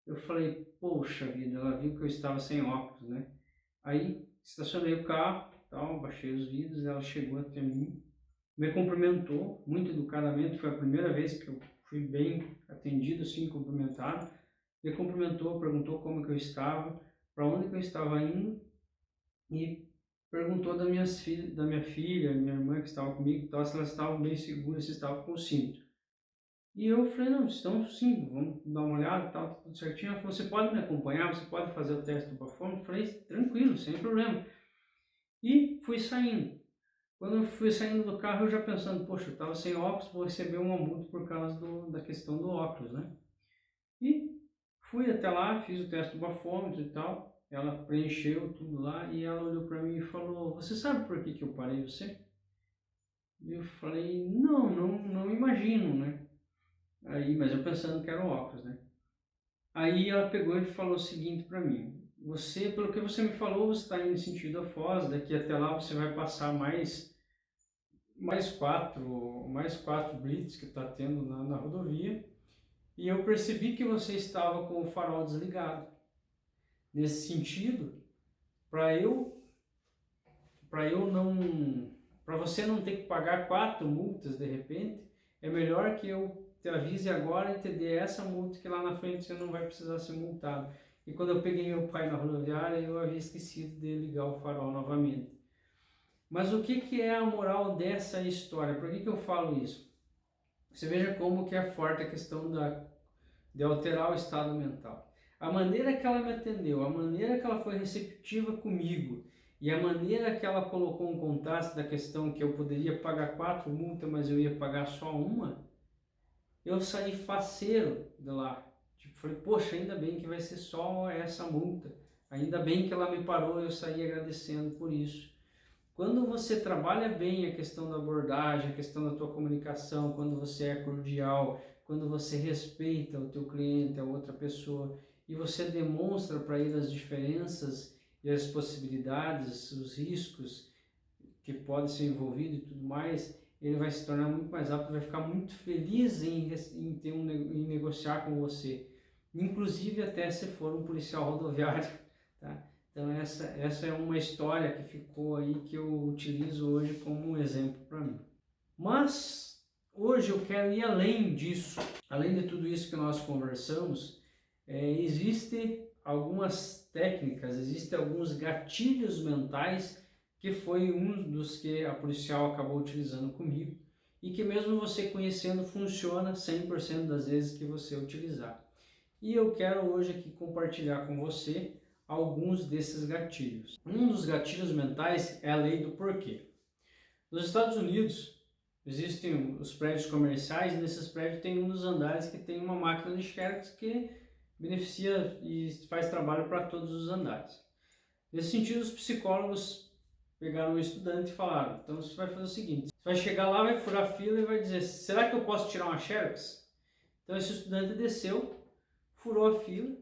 Speaker 1: Eu falei, poxa vida, ela viu que eu estava sem óculos, né? Aí estacionei o carro, tal, baixei os vidros, ela chegou até mim, me cumprimentou muito educadamente, foi a primeira vez que eu fui bem atendido, assim, cumprimentado. Me cumprimentou, perguntou como que eu estava, para onde que eu estava indo e perguntou da minha filha, minha irmã que estava comigo, tal, se elas estavam bem seguras, se estavam com o cinto. E eu falei, não, estão sim, vamos dar uma olhada, tal, tá tudo certinho. Ela falou, você pode me acompanhar, você pode fazer o teste do bafômetro? Eu falei, tranquilo, sem problema. E fui saindo. Quando eu fui saindo do carro, eu já pensando, poxa, eu estava sem óculos, vou receber uma multa por causa da questão do óculos, né? E fui até lá, fiz o teste do bafômetro e tal. Ela preencheu tudo lá e ela olhou para mim e falou, você sabe por que que eu parei você? E eu falei, não imagino, né? Aí, mas eu pensando que era o óculos, né? Aí ela pegou e falou o seguinte para mim, pelo que você me falou, você está indo sentido a Foz, daqui até lá você vai passar mais quatro blitz que está tendo na rodovia, e eu percebi que você estava com o farol desligado. Nesse sentido, para eu, para você não ter que pagar 4 multas de repente, é melhor que eu te avise agora e te dê essa multa que lá na frente você não vai precisar ser multado. E quando eu peguei meu pai na rodoviária, eu havia esquecido de ligar o farol novamente. Mas o que é a moral dessa história? Por que eu falo isso? Você veja como que é forte a questão de alterar o estado mental. A maneira que ela me atendeu, a maneira que ela foi receptiva comigo e a maneira que ela colocou um contraste da questão que eu poderia pagar 4 multas, mas eu ia pagar só uma, eu saí faceiro de lá. Tipo, falei, poxa, ainda bem que vai ser só essa multa. Ainda bem que ela me parou, eu saí agradecendo por isso. Quando você trabalha bem a questão da abordagem, a questão da tua comunicação, quando você é cordial, quando você respeita o teu cliente, a outra pessoa, e você demonstra para ele as diferenças e as possibilidades, os riscos que podem ser envolvidos e tudo mais, ele vai se tornar muito mais apto, vai ficar muito feliz em negociar com você, inclusive até se for um policial rodoviário, tá? Então essa é uma história que ficou aí que eu utilizo hoje como um exemplo para mim. Mas hoje eu quero ir além disso, além de tudo isso que nós conversamos, existe algumas técnicas, existem alguns gatilhos mentais que foi um dos que a policial acabou utilizando comigo e que mesmo você conhecendo funciona 100% das vezes que você utilizar. E eu quero hoje aqui compartilhar com você alguns desses gatilhos. Um dos gatilhos mentais é a lei do porquê. Nos Estados Unidos existem os prédios comerciais, e nesses prédios tem um dos andares que tem uma máquina de xerox que beneficia e faz trabalho para todos os andares. Nesse sentido, os psicólogos pegaram um estudante e falaram, então você vai fazer o seguinte, você vai chegar lá, vai furar a fila e vai dizer, será que eu posso tirar uma xerox? Então esse estudante desceu, furou a fila,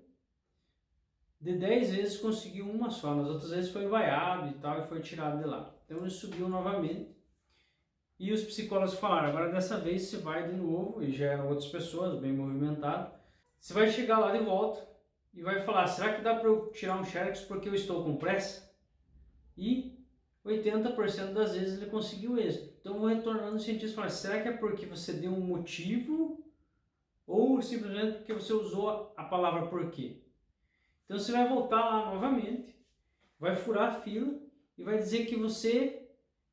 Speaker 1: de 10 vezes conseguiu uma só, nas outras vezes foi vaiado e tal e foi tirado de lá. Então ele subiu novamente e os psicólogos falaram, agora dessa vez você vai de novo, e já eram outras pessoas, bem movimentado, você vai chegar lá de volta e vai falar, será que dá para eu tirar um xerox porque eu estou com pressa? E 80% das vezes ele conseguiu êxito. Então retornando o cientista fala, será que é porque você deu um motivo ou simplesmente porque você usou a palavra porquê? Então você vai voltar lá novamente, vai furar a fila e vai dizer que você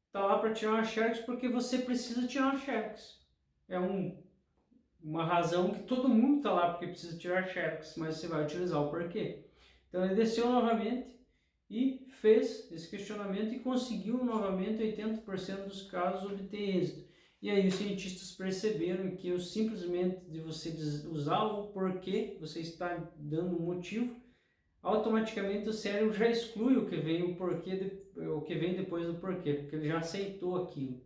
Speaker 1: está lá para tirar uma xerox porque você precisa tirar uma xerox. É uma razão que todo mundo está lá porque precisa tirar xerox, mas você vai utilizar o porquê. Então ele desceu novamente e fez esse questionamento e conseguiu novamente 80% dos casos obter êxito. E aí os cientistas perceberam que eu simplesmente de você usar o porquê, você está dando um motivo, automaticamente o cérebro já exclui o que vem o porquê, o que vem depois do porquê, porque ele já aceitou aquilo.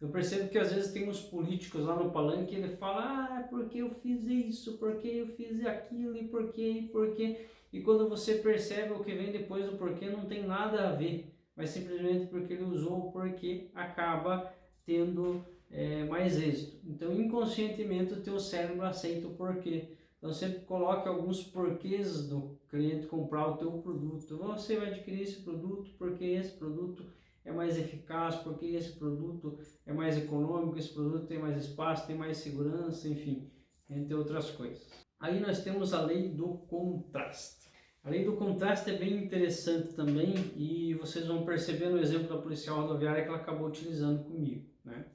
Speaker 1: Eu percebo que às vezes tem uns políticos lá no palanque, ele fala, porque eu fiz isso, porque eu fiz aquilo, e porquê. E quando você percebe o que vem depois do porquê, não tem nada a ver, mas simplesmente porque ele usou o porquê, acaba tendo mais êxito. Então, inconscientemente, o teu cérebro aceita o porquê. Então, sempre coloque alguns porquês do cliente comprar o teu produto. Você vai adquirir esse produto porque esse produto é mais eficaz, porque esse produto é mais econômico, esse produto tem mais espaço, tem mais segurança, enfim, entre outras coisas. Aí nós temos a lei do contraste. A lei do contraste é bem interessante também e vocês vão perceber no exemplo da policial rodoviária que ela acabou utilizando comigo, né?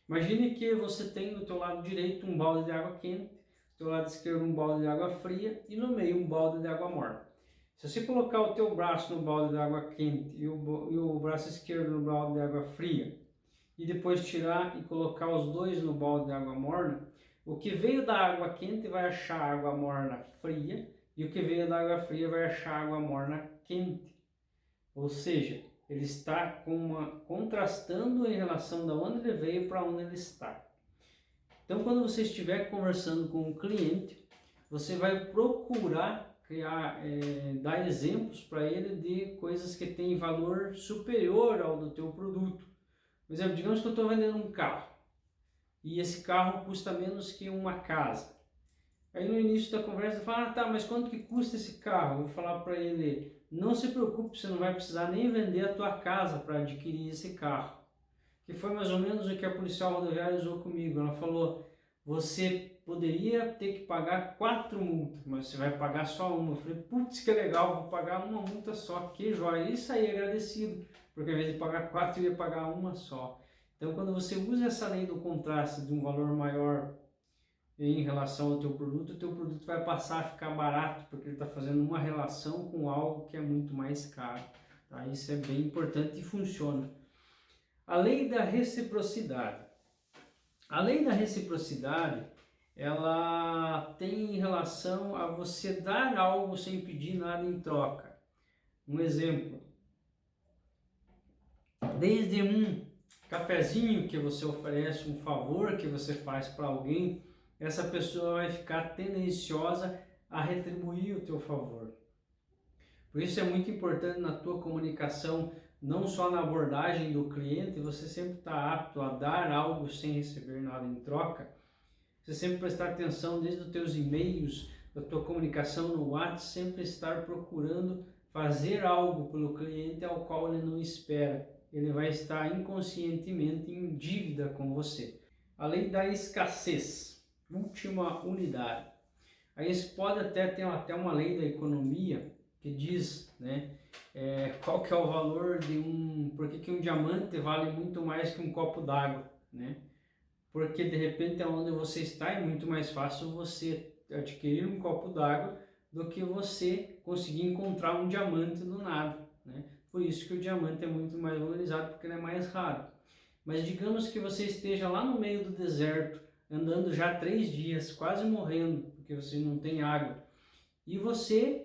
Speaker 1: Imagine que você tem do teu lado direito um balde de água quente, do teu lado esquerdo um balde de água fria e no meio um balde de água morna. Se você colocar o teu braço no balde de água quente e o braço esquerdo no balde de água fria e depois tirar e colocar os dois no balde de água morna, o que veio da água quente vai achar a água morna fria e o que veio da água fria vai achar a água morna quente. Ou seja, ele está contrastando em relação da onde ele veio para onde ele está. Então, quando você estiver conversando com o cliente, você vai procurar dar exemplos para ele de coisas que têm valor superior ao do teu produto. Por exemplo, digamos que eu estou vendendo um carro e esse carro custa menos que uma casa. Aí no início da conversa eu falo, tá, mas quanto que custa esse carro? Eu vou falar para ele, não se preocupe, você não vai precisar nem vender a tua casa para adquirir esse carro. Que foi mais ou menos o que a policial rodoviária usou comigo. Ela falou, você poderia ter que pagar 4 multas, mas você vai pagar só uma. Eu falei, putz, que legal, vou pagar uma multa só, que joia. E saí agradecido, porque ao invés de pagar 4, eu ia pagar uma só. Então, quando você usa essa lei do contraste de um valor maior em relação ao teu produto vai passar a ficar barato, porque ele está fazendo uma relação com algo que é muito mais caro. Tá? Isso é bem importante e funciona. A lei da reciprocidade. A lei da reciprocidade, ela tem relação a você dar algo sem pedir nada em troca. Um exemplo, desde um cafezinho que você oferece, um favor que você faz para alguém, essa pessoa vai ficar tendenciosa a retribuir o teu favor. Por isso é muito importante na tua comunicação, não só na abordagem do cliente, você sempre está apto a dar algo sem receber nada em troca. Você sempre prestar atenção desde os teus e-mails, da tua comunicação no WhatsApp, sempre estar procurando fazer algo pelo cliente ao qual ele não espera. Ele vai estar inconscientemente em dívida com você. A lei da escassez, última unidade. Aí você pode até ter uma lei da economia que diz, né, qual que é o valor de por que um diamante vale muito mais que um copo d'água, né? Porque de repente onde você está é muito mais fácil você adquirir um copo d'água do que você conseguir encontrar um diamante do nada, né? Por isso que o diamante é muito mais valorizado, porque ele é mais raro. Mas digamos que você esteja lá no meio do deserto, andando já 3 dias, quase morrendo, porque você não tem água, e você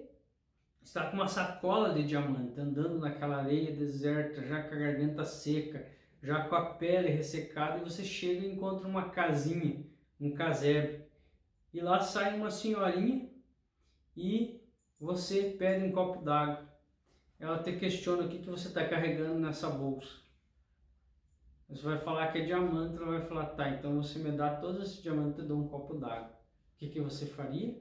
Speaker 1: está com uma sacola de diamante, andando naquela areia deserta, já com a garganta seca, já com a pele ressecada, e você chega e encontra uma casinha, um casebre, e lá sai uma senhorinha e você pede um copo d'água. Ela te questiona o que você está carregando nessa bolsa. Você vai falar que é diamante, ela vai falar, tá, então você me dá todos esses diamantes e eu dou um copo d'água. O que você faria?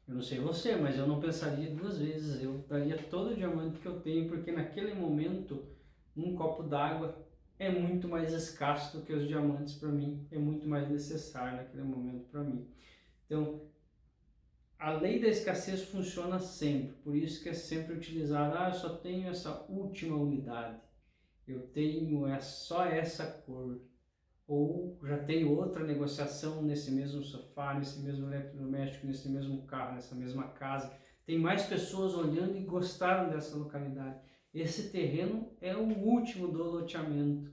Speaker 1: Eu não sei você, mas eu não pensaria 2 vezes. Eu daria todo o diamante que eu tenho, porque naquele momento um copo d'água é muito mais escasso do que os diamantes para mim, é muito mais necessário naquele momento para mim. Então, A lei da escassez funciona sempre, por isso que é sempre utilizado, eu só tenho essa última unidade, eu tenho só essa cor, ou já tenho outra negociação nesse mesmo sofá, nesse mesmo eletrodoméstico, nesse mesmo carro, nessa mesma casa. Tem mais pessoas olhando e gostaram dessa localidade. Esse terreno é o último do loteamento.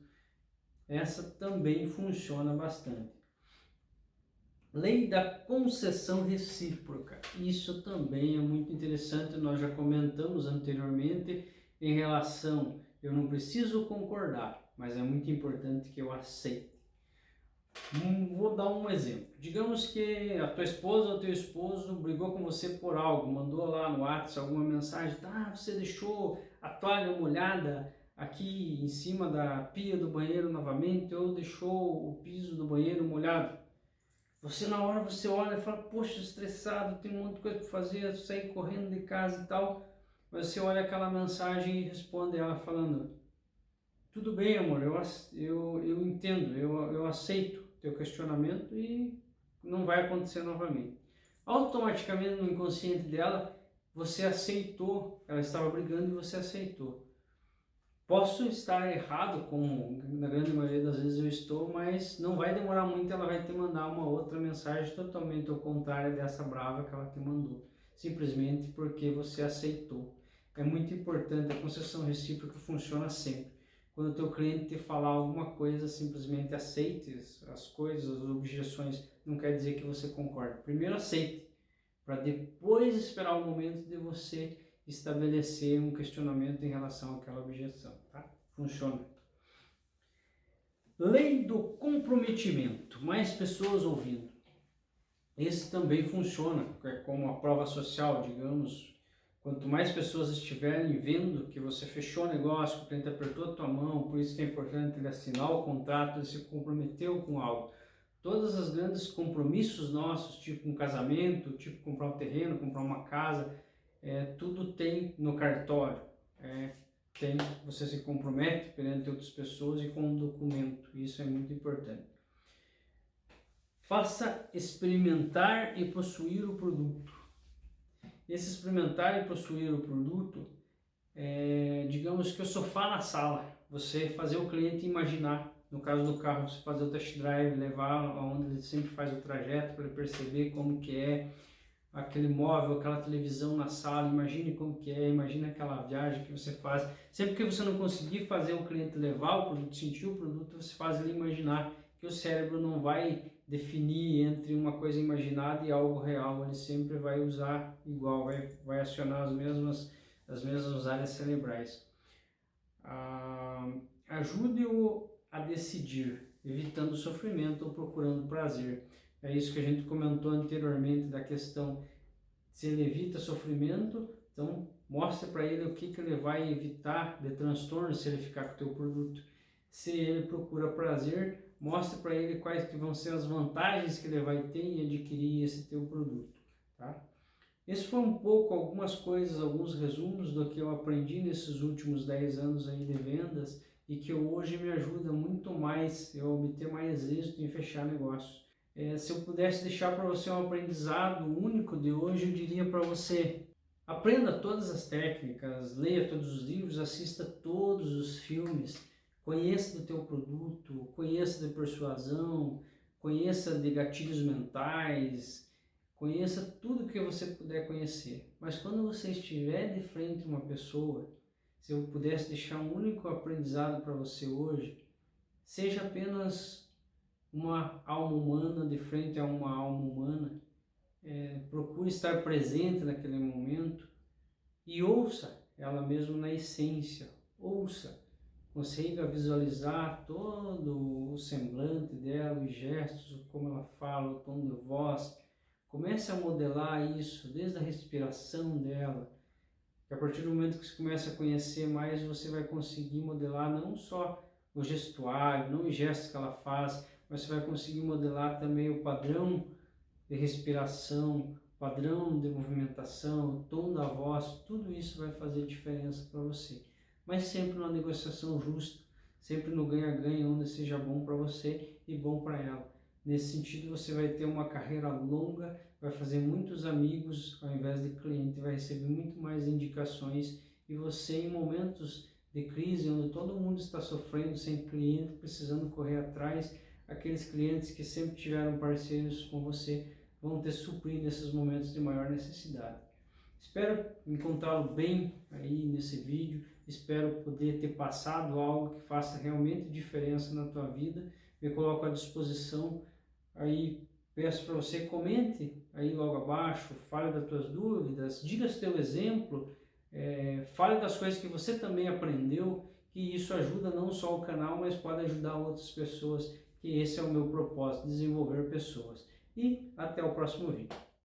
Speaker 1: Essa também funciona bastante. Lei da concessão recíproca. Isso também é muito interessante, nós já comentamos anteriormente em relação, eu não preciso concordar, mas é muito importante que eu aceite. Vou dar um exemplo. Digamos que a tua esposa ou teu esposo brigou com você por algo, mandou lá no WhatsApp alguma mensagem, você deixou a toalha molhada aqui em cima da pia do banheiro novamente, ou deixou o piso do banheiro molhado. Você na hora você olha e fala, poxa, estressado, tem um monte de coisa para fazer, sair correndo de casa e tal. Mas você olha aquela mensagem e responde ela falando, tudo bem, amor, eu entendo, eu aceito teu questionamento e não vai acontecer novamente. Automaticamente no inconsciente dela, você aceitou, ela estava brigando e você aceitou. Posso estar errado, como na grande maioria das vezes eu estou, mas não vai demorar muito, ela vai te mandar uma outra mensagem totalmente ao contrário dessa brava que ela te mandou, simplesmente porque você aceitou. É muito importante, a concessão recíproca funciona sempre. Quando o teu cliente te falar alguma coisa, simplesmente aceite as coisas, as objeções, não quer dizer que você concorde. Primeiro aceite, para depois esperar o momento de você estabelecer um questionamento em relação àquela objeção, tá? Funciona. Lei do comprometimento, mais pessoas ouvindo. Esse também funciona, é como a prova social, digamos. Quanto mais pessoas estiverem vendo que você fechou o negócio, que o cliente apertou a tua mão, por isso que é importante ele assinar o contrato, ele se comprometeu com algo. Todos os grandes compromissos nossos, tipo um casamento, tipo comprar um terreno, comprar uma casa, tudo tem no cartório. Você se compromete perante outras pessoas e com um documento. Isso é muito importante. Faça experimentar e possuir o produto. Esse experimentar e possuir o produto digamos que o sofá na sala. Você fazer o cliente imaginar. No caso do carro, você fazer o test drive, levar aonde ele sempre faz o trajeto para ele perceber como que é aquele móvel, aquela televisão na sala, imagine como que é, imagine aquela viagem que você faz. Sempre que você não conseguir fazer o cliente levar o produto, sentir o produto, você faz ele imaginar, que o cérebro não vai definir entre uma coisa imaginada e algo real, ele sempre vai usar igual, vai acionar as mesmas áreas cerebrais. Ajude-o a decidir, evitando sofrimento ou procurando prazer. É isso que a gente comentou anteriormente da questão, se ele evita sofrimento, então mostra para ele o que ele vai evitar de transtorno se ele ficar com o teu produto. Se ele procura prazer, mostra para ele quais que vão ser as vantagens que ele vai ter em adquirir esse teu produto, tá? Esse foi um pouco, algumas coisas, alguns resumos do que eu aprendi nesses últimos 10 anos aí de vendas e que hoje me ajuda muito mais, eu obter mais êxito em fechar negócios. Se eu pudesse deixar para você um aprendizado único de hoje, eu diria para você, aprenda todas as técnicas, leia todos os livros, assista todos os filmes, conheça do teu produto, conheça de persuasão, conheça de gatilhos mentais, conheça tudo que você puder conhecer. Mas quando você estiver de frente a uma pessoa, se eu pudesse deixar um único aprendizado para você hoje, seja apenas uma alma humana de frente a uma alma humana, procure estar presente naquele momento e ouça ela mesmo na essência, ouça, consiga visualizar todo o semblante dela, os gestos, como ela fala, o tom de voz. Comece a modelar isso desde a respiração dela, que a partir do momento que você começa a conhecer mais, você vai conseguir modelar não só o gestuário, não os gestos que ela faz, mas você vai conseguir modelar também o padrão de respiração, padrão de movimentação, o tom da voz, tudo isso vai fazer diferença para você. Mas sempre numa negociação justa, sempre no ganha-ganha, onde seja bom para você e bom para ela. Nesse sentido, você vai ter uma carreira longa, vai fazer muitos amigos ao invés de cliente, vai receber muito mais indicações, e você, em momentos de crise, onde todo mundo está sofrendo, sem cliente, precisando correr atrás, aqueles clientes que sempre tiveram parceiros com você vão ter suprir nesses momentos de maior necessidade. Espero encontrá-lo bem aí nesse vídeo, espero poder ter passado algo que faça realmente diferença na tua vida. Me coloco à disposição aí, peço para você, comente aí logo abaixo, fale das tuas dúvidas, diga o teu exemplo, fale das coisas que você também aprendeu, que isso ajuda não só o canal, mas pode ajudar outras pessoas, que esse é o meu propósito, desenvolver pessoas. E até o próximo vídeo.